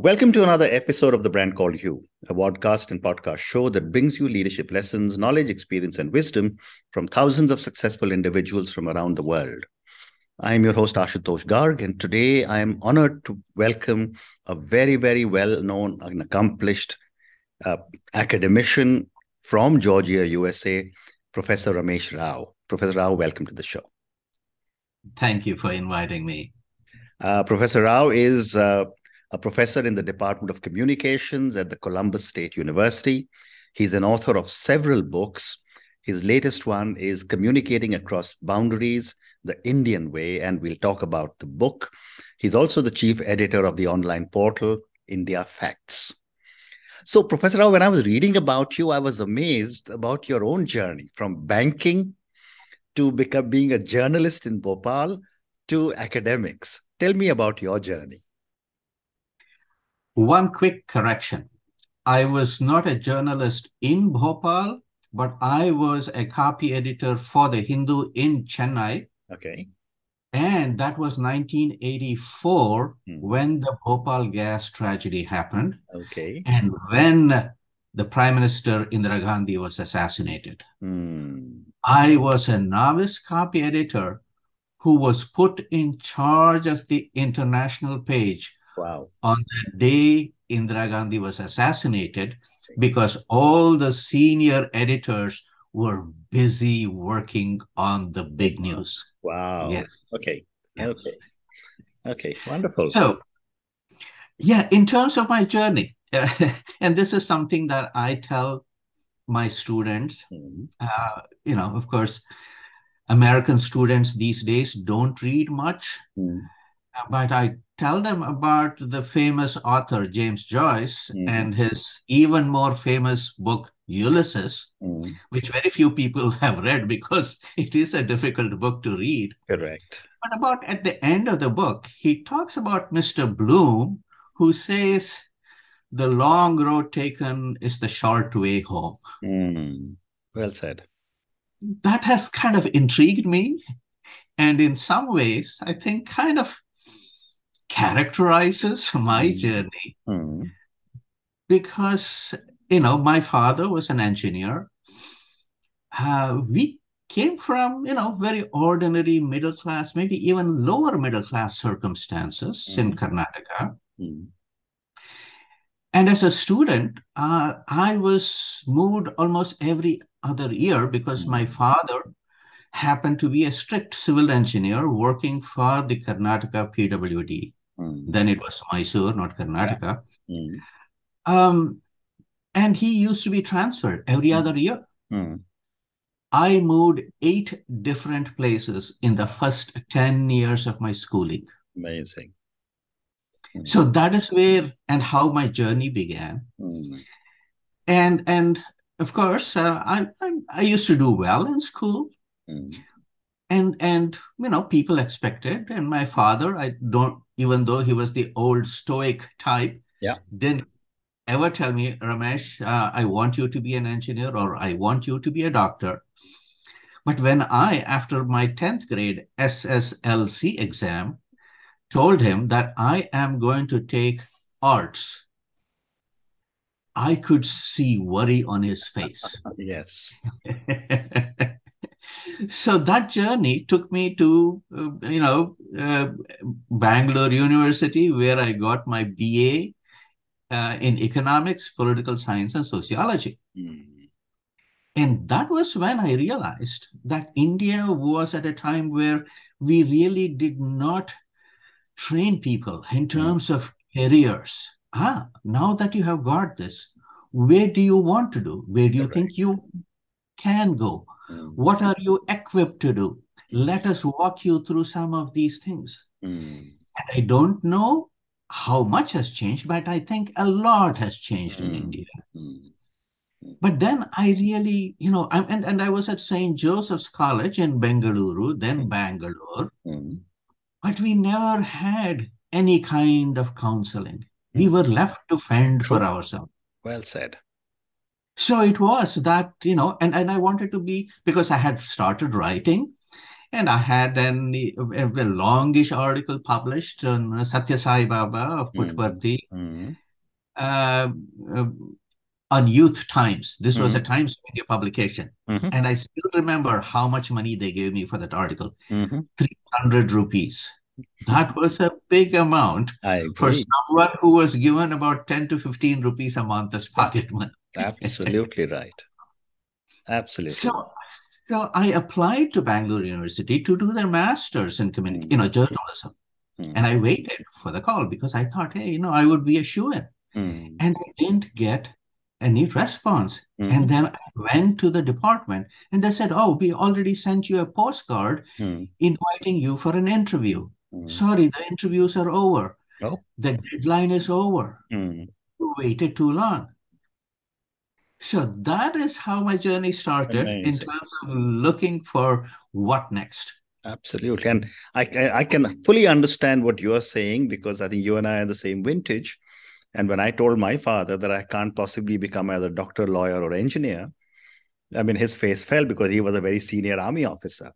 Welcome to another episode of The Brand Called You, a podcast and podcast show that brings you leadership lessons, knowledge, experience, and wisdom from thousands of successful individuals from around the world. I am your host, Ashutosh Garg, and today I am honored to welcome a very, very well-known and accomplished academician from Georgia, USA, Professor Ramesh Rao. Professor Rao, welcome to the show. Thank you for inviting me. Professor Rao is a professor in the Department of Communications at the Columbus State University. He's an author of several books. His latest one is Communicating Across Boundaries, the Indian Way, and we'll talk about the book. He's also the chief editor of the online portal, India Facts. So, Professor Rao, when I was reading about you, I was amazed about your own journey from banking to being a journalist in Bhopal to academics. Tell me about your journey. One quick correction. I was not a journalist in Bhopal, but I was a copy editor for The Hindu in Chennai. Okay. And that was 1984 when the Bhopal gas tragedy happened. Okay. And when the Prime Minister Indira Gandhi was assassinated. I was a novice copy editor who was put in charge of the international page on the day Indira Gandhi was assassinated, because all the senior editors were busy working on the big news. Wow. Yes. Okay. Yes. Okay. Wonderful. So, yeah, in terms of my journey, and this is something that I tell my students, of course, American students these days don't read much, but I tell them about the famous author James Joyce and his even more famous book, Ulysses, which very few people have read because it is a difficult book to read. Correct. But about at the end of the book, he talks about Mr. Bloom, who says, the long road taken is the short way home. Well said. That has kind of intrigued me. And in some ways, I think kind of characterizes my journey. Because, my father was an engineer. We came from, very ordinary middle class, maybe even lower middle class circumstances in Karnataka. And as a student, I was moved almost every other year because my father happened to be a strict civil engineer working for the Karnataka PWD. Then it was Mysore, not Karnataka. And he used to be transferred every other year. I moved 8 different places in the first 10 years of my schooling. Amazing. So that is where and how my journey began. And of course, I used to do well in school. And people expected. And my father, even though he was the old stoic type, didn't ever tell me, Ramesh, I want you to be an engineer or I want you to be a doctor. But when after my 10th grade SSLC exam, told him that I am going to take arts, I could see worry on his face. Yes. So that journey took me to, Bangalore University, where I got my BA in economics, political science, and sociology. And that was when I realized that India was at a time where we really did not train people in terms of careers. Now that you have got this, where do you want to do? Where do you think you can go? What are you equipped to do? Let us walk you through some of these things. And I don't know how much has changed, but I think a lot has changed in India. But then I really, and I was at St. Joseph's College in Bengaluru, then Bangalore. But we never had any kind of counseling. We were left to fend for ourselves. Well said. So it was that, and I wanted to be, because I had started writing, And I had a longish article published on Satya Sai Baba of Puttaparthi uh, uh, on Youth Times. This was a Times of India publication. And I still remember how much money they gave me for that article. 300 rupees. That was a big amount for someone who was given about 10 to 15 rupees a month as pocket money. Absolutely right. Absolutely. So I applied to Bangalore University to do their master's in journalism. And I waited for the call because I thought, hey, I would be a shoo-in. And I didn't get any response. And then I went to the department and they said, oh, we already sent you a postcard inviting you for an interview. Sorry, the interviews are over. The deadline is over. You waited too long. So that is how my journey started. Amazing. In terms of looking for what next. Absolutely. And I can fully understand what you are saying because I think you and I are the same vintage. And when I told my father that I can't possibly become either doctor, lawyer, or engineer, I mean, his face fell because he was a very senior army officer.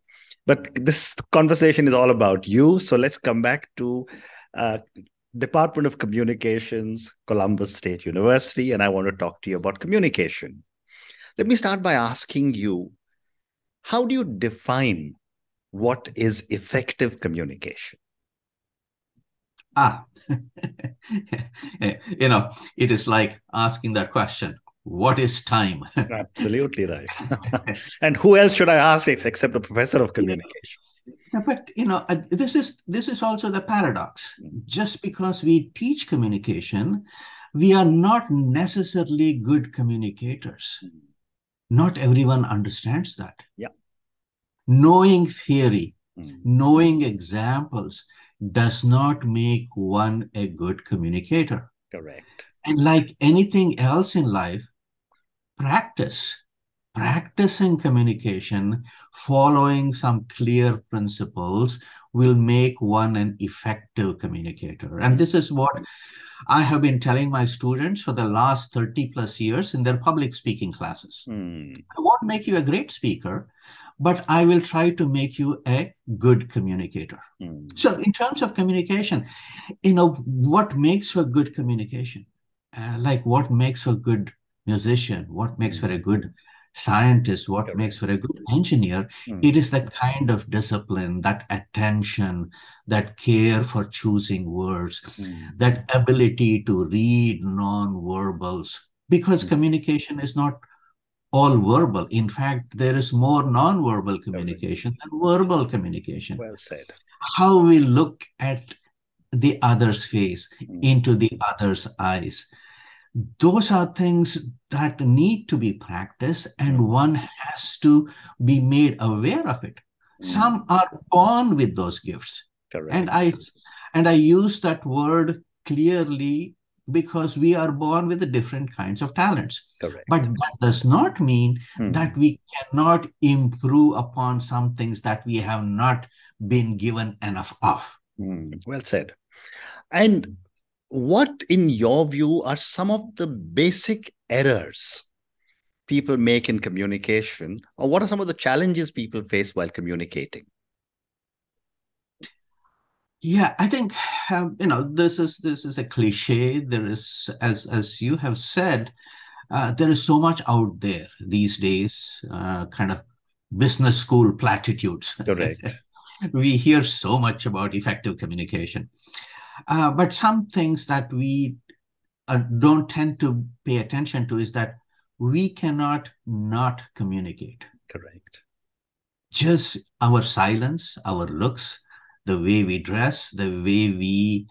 But this conversation is all about you. So let's come back to Department of Communications, Columbus State University, and I want to talk to you about communication. Let me start by asking you, how do you define what is effective communication? It is like asking that question, what is time? Absolutely right. And who else should I ask except a professor of communication? But this is also the paradox. Just because we teach communication, we are not necessarily good communicators. Not everyone understands that. Yeah. Knowing theory, knowing examples does not make one a good communicator. Correct. And like anything else in life, practicing communication, following some clear principles will make one an effective communicator. And this is what I have been telling my students for the last 30 plus years in their public speaking classes. I won't make you a great speaker, but I will try to make you a good communicator. So in terms of communication, what makes for good communication? Like what makes for a good musician, what makes for a good scientist, what makes for a good engineer, it is that kind of discipline, that attention, that care for choosing words, that ability to read non-verbals, because communication is not all verbal. In fact, there is more non-verbal communication than verbal communication. Well said. How we look at the other's face, into the other's eyes. Those are things that need to be practiced, and one has to be made aware of it. Some are born with those gifts. Correct. And I use that word clearly because we are born with the different kinds of talents. Correct. But that does not mean that we cannot improve upon some things that we have not been given enough of. Well said. And what, in your view, are some of the basic errors people make in communication, or what are some of the challenges people face while communicating? Yeah, I think this is a cliche. There is, as you have said, there is so much out there these days, kind of business school platitudes. Correct. We hear so much about effective communication. But some things that we don't tend to pay attention to is that we cannot not communicate. Correct. Just our silence, our looks, the way we dress, the way we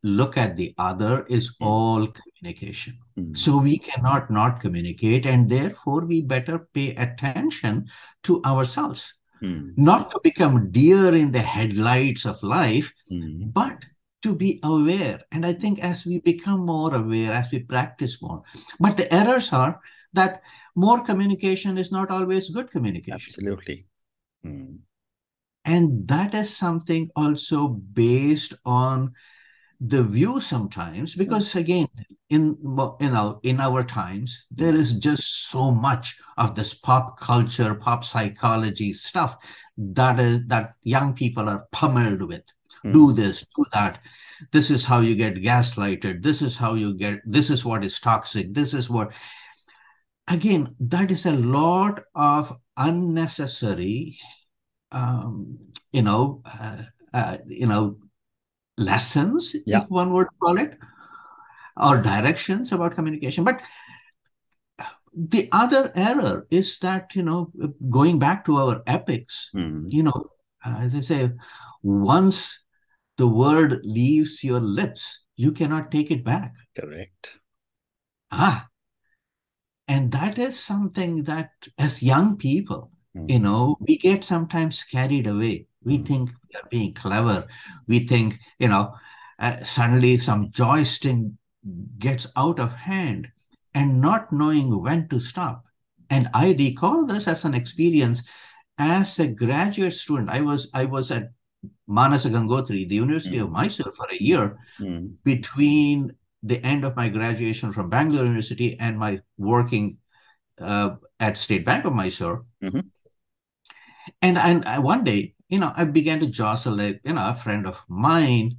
look at the other is all communication. So we cannot not communicate, and therefore we better pay attention to ourselves. Not to become deer in the headlights of life, but to be aware. And I think as we become more aware, as we practice more, but the errors are that more communication is not always good communication. Absolutely. And that is something also based on the view sometimes, because again, in our times, there is just so much of this pop culture, pop psychology stuff that young people are pummeled with. Do this, do that. This is how you get gaslighted. This is what is toxic. This is what, again, that is a lot of unnecessary, you know, lessons, if one would call it, or directions about communication. But the other error is that, going back to our epics, they say, once the word leaves your lips, you cannot take it back. Correct. And that is something that, as young people, we get sometimes carried away. We think we are being clever. We think, suddenly some joystick gets out of hand and not knowing when to stop. And I recall this as an experience as a graduate student. I was at Manasa Gangotri, the University of Mysore, for a year between the end of my graduation from Bangalore University and my working at State Bank of Mysore. And one day, I began to jostle a friend of mine,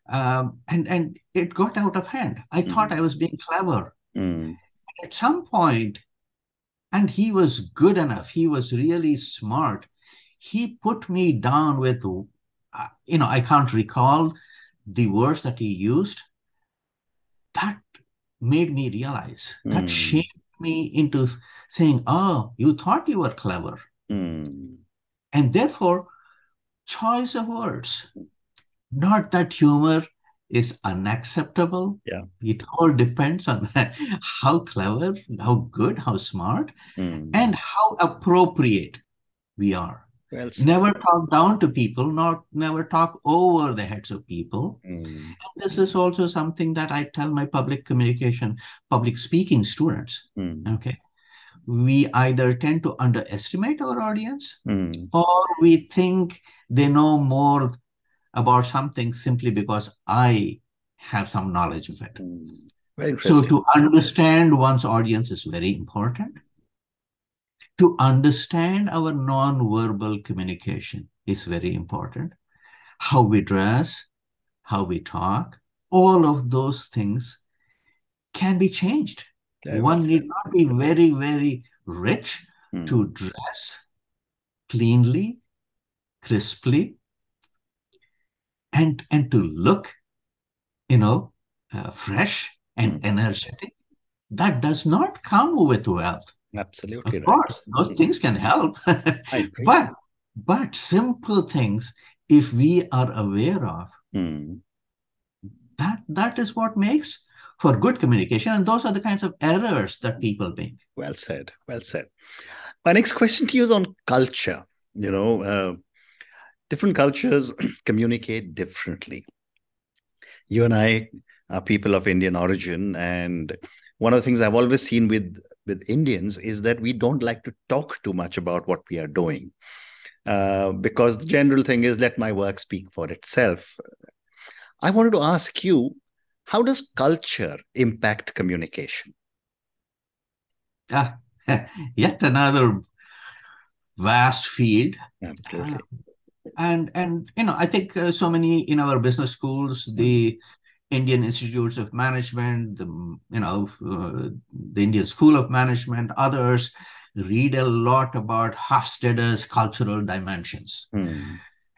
and it got out of hand. I thought I was being clever. At some point, and he was good enough, he was really smart, he put me down with, I can't recall the words that he used. That made me realize, that shaped me into saying, oh, you thought you were clever. And therefore, choice of words. Not that humor is unacceptable. It all depends on how clever, how good, how smart, and how appropriate we are. Well, never talk down to people, never talk over the heads of people. And this is also something that I tell my public speaking students. Okay. We either tend to underestimate our audience, or we think they know more about something simply because I have some knowledge of it. Very interesting. So to understand one's audience is very important. To understand our non-verbal communication is very important. How we dress, how we talk, all of those things can be changed. One need not be very, very rich to dress cleanly, crisply, and to look, fresh and energetic. That does not come with wealth. Absolutely. Of course, those things can help. But simple things, if we are aware of, that is what makes for good communication. And those are the kinds of errors that people make. Well said. Well said. My next question to you is on culture. Different cultures communicate differently. You and I are people of Indian origin, and one of the things I've always seen with Indians is that we don't like to talk too much about what we are doing, because the general thing is, let my work speak for itself. I wanted to ask you, how does culture impact communication? Yet another vast field. Absolutely. And I think so many in our business schools, the Indian Institutes of Management, the Indian School of Management, others read a lot about Hofstede's cultural dimensions.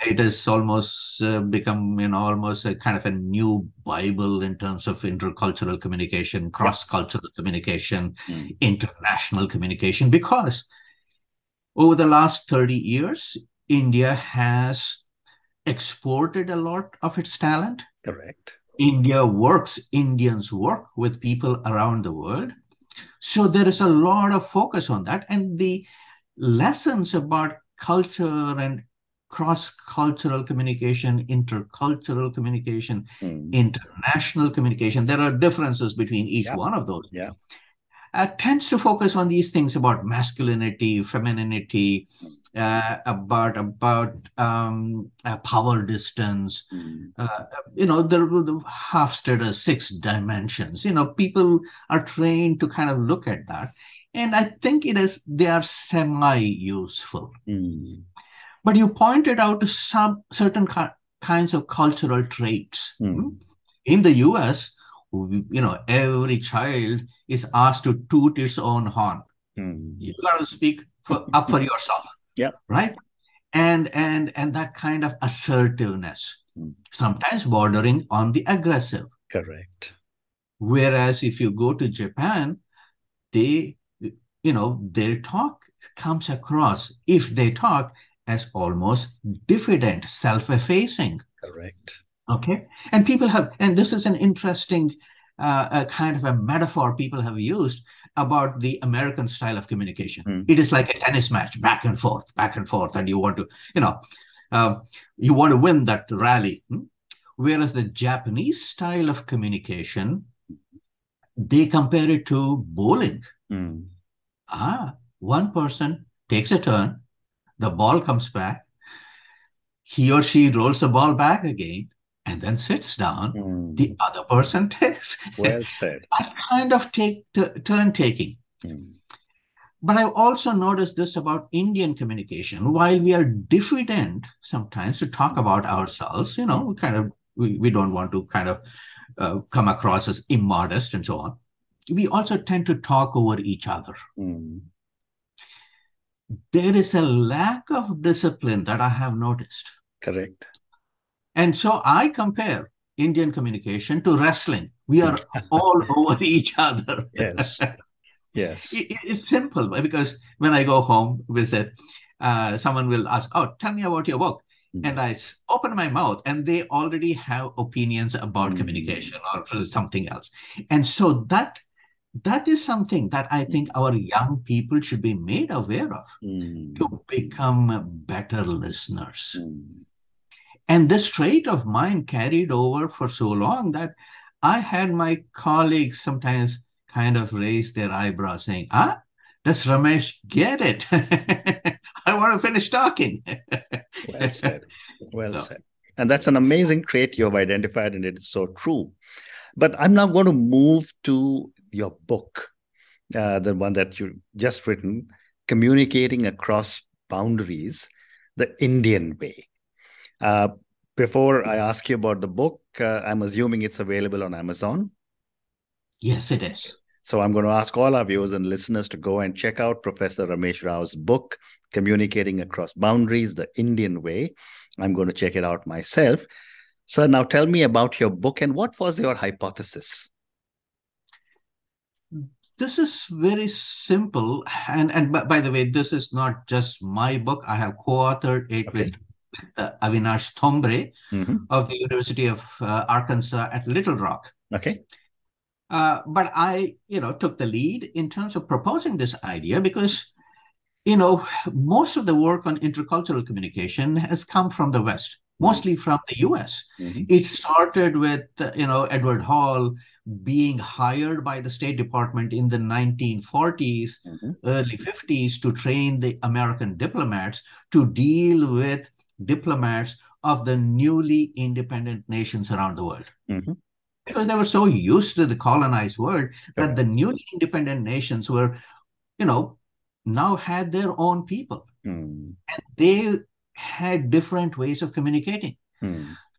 It has almost become, almost a kind of a new Bible in terms of intercultural communication, cross-cultural communication, international communication, because over the last 30 years, India has exported a lot of its talent. Correct. Indians work with people around the world. So there is a lot of focus on that. And the lessons about culture and cross-cultural communication, intercultural communication, international communication, there are differences between each one of those. Tends to focus on these things about masculinity, femininity, power distance. The Hofstadter 6 dimensions. People are trained to kind of look at that, and I think they are semi-useful. But you pointed out certain kinds of cultural traits. In the US, every child is asked to toot its own horn. You got to speak up for yourself. Yeah. Right. And that kind of assertiveness, sometimes bordering on the aggressive. Correct. Whereas if you go to Japan, their talk comes across, if they talk, as almost diffident, self-effacing. Correct. Okay. And this is an interesting kind of a metaphor people have used about the American style of communication. It is like a tennis match, back and forth, and you want to, win that rally. Whereas the Japanese style of communication, they compare it to bowling. One person takes a turn, the ball comes back, he or she rolls the ball back again, and then sits down. The other person takes. Well said. That kind of turn taking. But I've also noticed this about Indian communication. While we are diffident sometimes to talk about ourselves, we don't want to kind of come across as immodest and so on. We also tend to talk over each other. There is a lack of discipline that I have noticed. Correct. And so I compare Indian communication to wrestling. We are all over each other. Yes. Yes. It's simple, because when I go home, visit, someone will ask, "Oh, tell me about your book." And I open my mouth and they already have opinions about communication or something else. And so that is something that I think our young people should be made aware of to become better listeners. And this trait of mine carried over for so long that I had my colleagues sometimes kind of raise their eyebrows saying, does Ramesh get it? I want to finish talking. Well said. Well said. And that's an amazing trait you've identified, and it is so true. But I'm now going to move to your book, the one that you just written, Communicating Across Boundaries, the Indian Way. Before I ask you about the book, I'm assuming it's available on Amazon. Yes, it is. So I'm going to ask all our viewers and listeners to go and check out Professor Ramesh Rao's book, Communicating Across Boundaries, the Indian Way. I'm going to check it out myself. So now tell me about your book and what was your hypothesis? This is very simple. And by the way, this is not just my book. I have co-authored it with Avinash Thombre of the University of Arkansas at Little Rock. Okay. But I, took the lead in terms of proposing this idea because, most of the work on intercultural communication has come from the West, mostly from the US. It started with, Edward Hall being hired by the State Department in the 1940s, early 50s to train the American diplomats to deal with diplomats of the newly independent nations around the world. Because they were so used to the colonized world that the newly independent nations were, now had their own people. And they had different ways of communicating.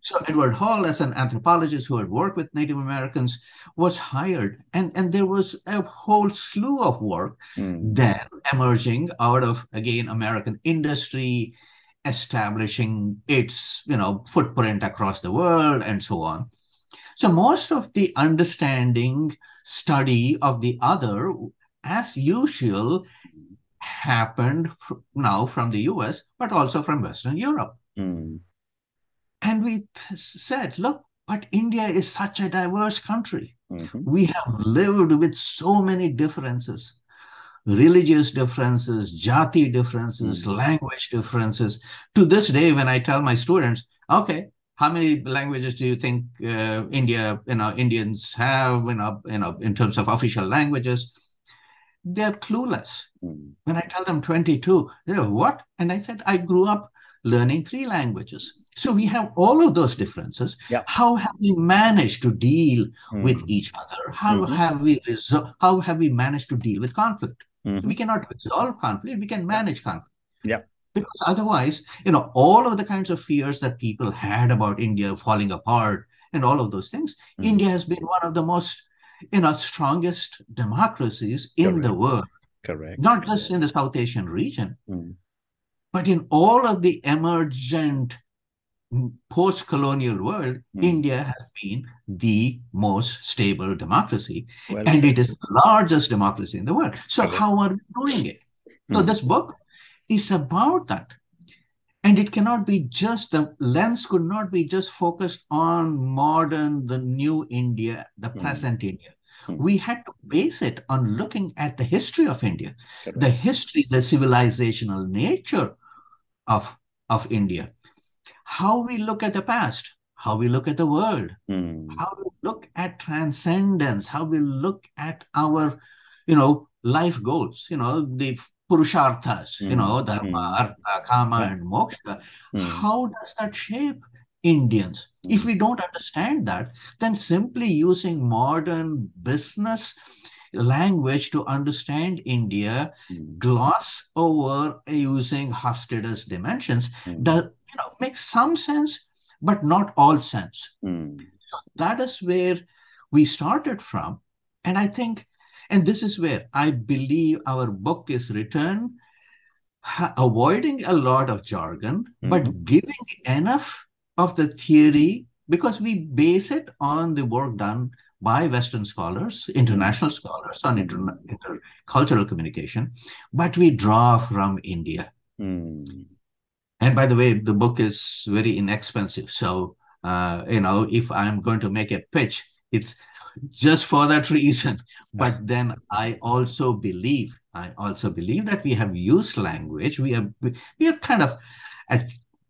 So Edward Hall, as an anthropologist who had worked with Native Americans, was hired. And there was a whole slew of work then emerging out of, again, American industry, establishing its, footprint across the world and so on. So most of the understanding, study of the other, as usual, happened now from the US, but also from Western Europe. And we said, look, but India is such a diverse country. We have lived with so many differences, religious differences, jati differences, language differences. To this day, when I tell my students, okay, how many languages do you think Indians have, in terms of official languages? they're clueless. Mm. When I tell them 22, they're what? And I said, I grew up learning 3 languages. So we have all of those differences. Yeah. How have we managed to deal with each other? How have we managed to deal with conflict? We cannot resolve conflict. We can manage conflict. Yeah. Because otherwise, all of the kinds of fears that people had about India falling apart and all of those things, India has been one of the most, strongest democracies in the world. Correct. Not just in the South Asian region, but in all of the emergent post-colonial world, India has been the most stable democracy, and it is the largest democracy in the world. So how are we doing it? So this book is about that. And it cannot be just, the lens could not be just focused on modern, the new India, the present India. We had to base it on looking at the history of India, the history, the civilizational nature of India, how we look at the past, how we look at the world, how we look at transcendence, how we look at our, life goals, the purusharthas, dharma, artha, kama, and moksha. How does that shape Indians? If we don't understand that, then simply using modern business language to understand India, gloss over using Hofstede's dimensions, makes some sense, but not all sense. That is where we started from. And I think, and this is where I believe our book is written, avoiding a lot of jargon, but giving enough of the theory, because we base it on the work done by Western scholars, international scholars on intercultural communication, but we draw from India. And by the way, the book is very inexpensive. So, if I'm going to make a pitch, it's just for that reason. But then I also believe that we have used language. We are kind of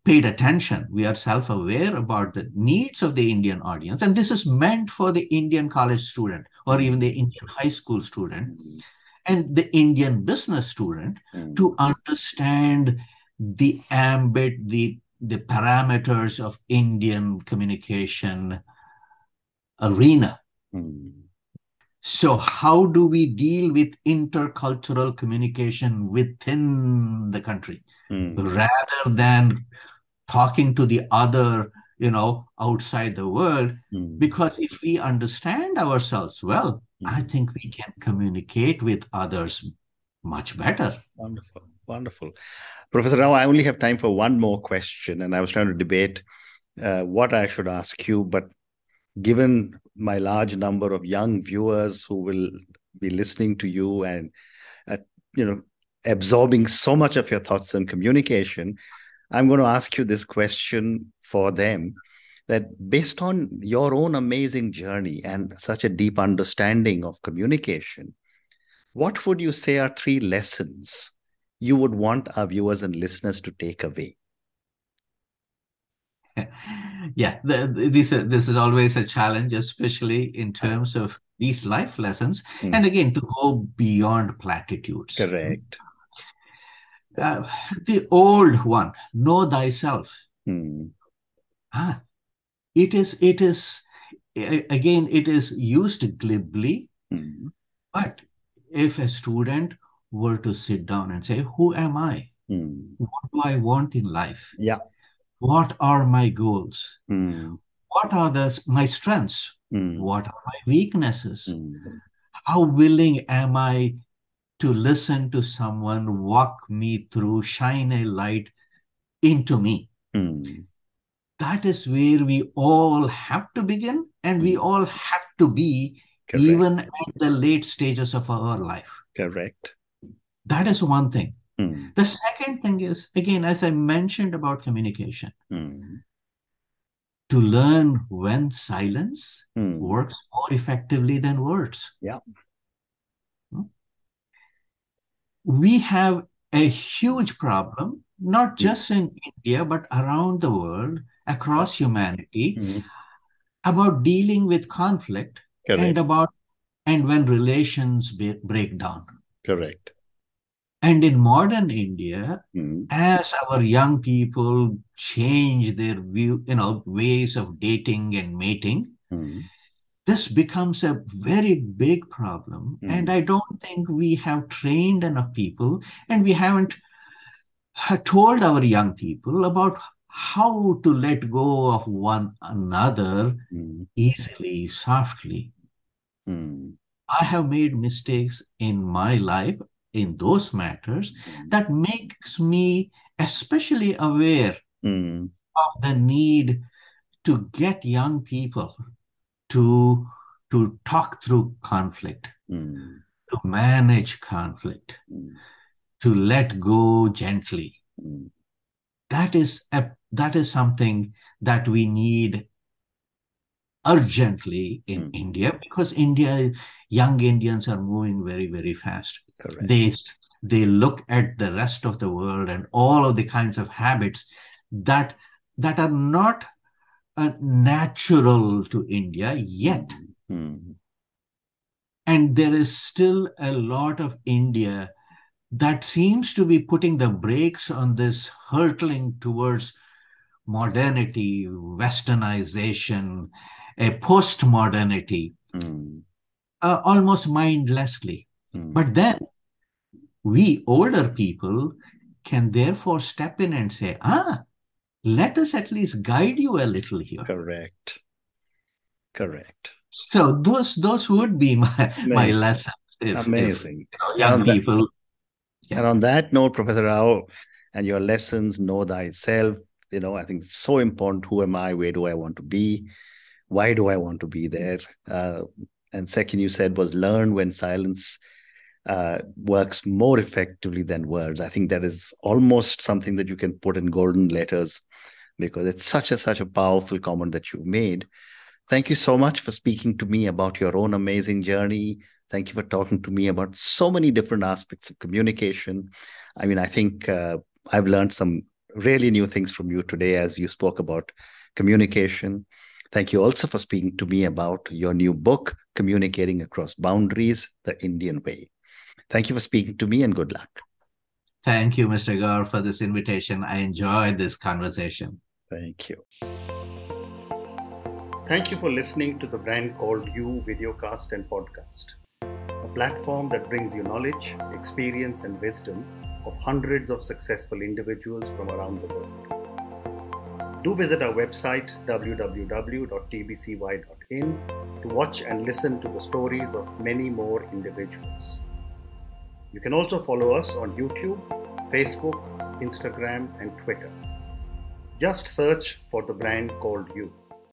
paid attention. We are self-aware about the needs of the Indian audience. And this is meant for the Indian college student or even the Indian high school student and the Indian business student to understand the ambit, the parameters of Indian communication arena. So how do we deal with intercultural communication within the country rather than talking to the other, outside the world? Because if we understand ourselves well, I think we can communicate with others much better. Wonderful. Wonderful. Professor Rao, I only have time for one more question, and I was trying to debate what I should ask you, but given my large number of young viewers who will be listening to you and, absorbing so much of your thoughts on communication, I'm going to ask you this question for them, that based on your own amazing journey and such a deep understanding of communication, what would you say are 3 lessons you would want our viewers and listeners to take away? Yeah, this is always a challenge, especially in terms of these life lessons. And again, to go beyond platitudes. Correct. The old one, know thyself. It is again, it is used glibly, but if a student were to sit down and say, who am I? What do I want in life? Yeah. What are my goals? What are my strengths? What are my weaknesses? How willing am I to listen to someone walk me through, shine a light into me? That is where we all have to begin, and we all have to be. Correct. Even at the late stages of our life. Correct. That is one thing. The second thing is, again, as I mentioned about communication, to learn when silence works more effectively than words. Yeah. We have a huge problem, not just in India, but around the world, across humanity, about dealing with conflict. Correct. and when relations break down. Correct. And in modern India, as our young people change their ways of dating and mating, this becomes a very big problem. And I don't think we have trained enough people, and we haven't told our young people about how to let go of one another easily, softly. I have made mistakes in my life in those matters that makes me especially aware of the need to get young people to talk through conflict, to manage conflict, to let go gently. That is something that we need urgently in India, because young Indians are moving very, very fast. Correct. They look at the rest of the world and all of the kinds of habits that are not natural to India yet. And there is still a lot of India that seems to be putting the brakes on this hurtling towards modernity, westernization, a post-modernity, almost mindlessly. But then we older people can therefore step in and say, let us at least guide you a little here. Correct. So those would be my lessons. Amazing. Young people. And on that note, Professor Rao, and your lessons, know thyself, I think it's so important. Who am I? Where do I want to be? Why do I want to be there? And second, you said was learn when silence works more effectively than words. I think that is almost something that you can put in golden letters, because it's such a powerful comment that you made. Thank you so much for speaking to me about your own amazing journey. Thank you for talking to me about so many different aspects of communication. I mean, I think I've learned some really new things from you today as you spoke about communication. Thank you also for speaking to me about your new book, Communicating Across Boundaries, The Indian Way. Thank you for speaking to me, and good luck. Thank you, Mr. Gaur, for this invitation. I enjoyed this conversation. Thank you. Thank you for listening to the Brand Called You videocast and podcast, a platform that brings you knowledge, experience, and wisdom of hundreds of successful individuals from around the world. Do visit our website www.tbcy.in to watch and listen to the stories of many more individuals. You can also follow us on YouTube, Facebook, Instagram, and Twitter. Just search for the Brand Called You.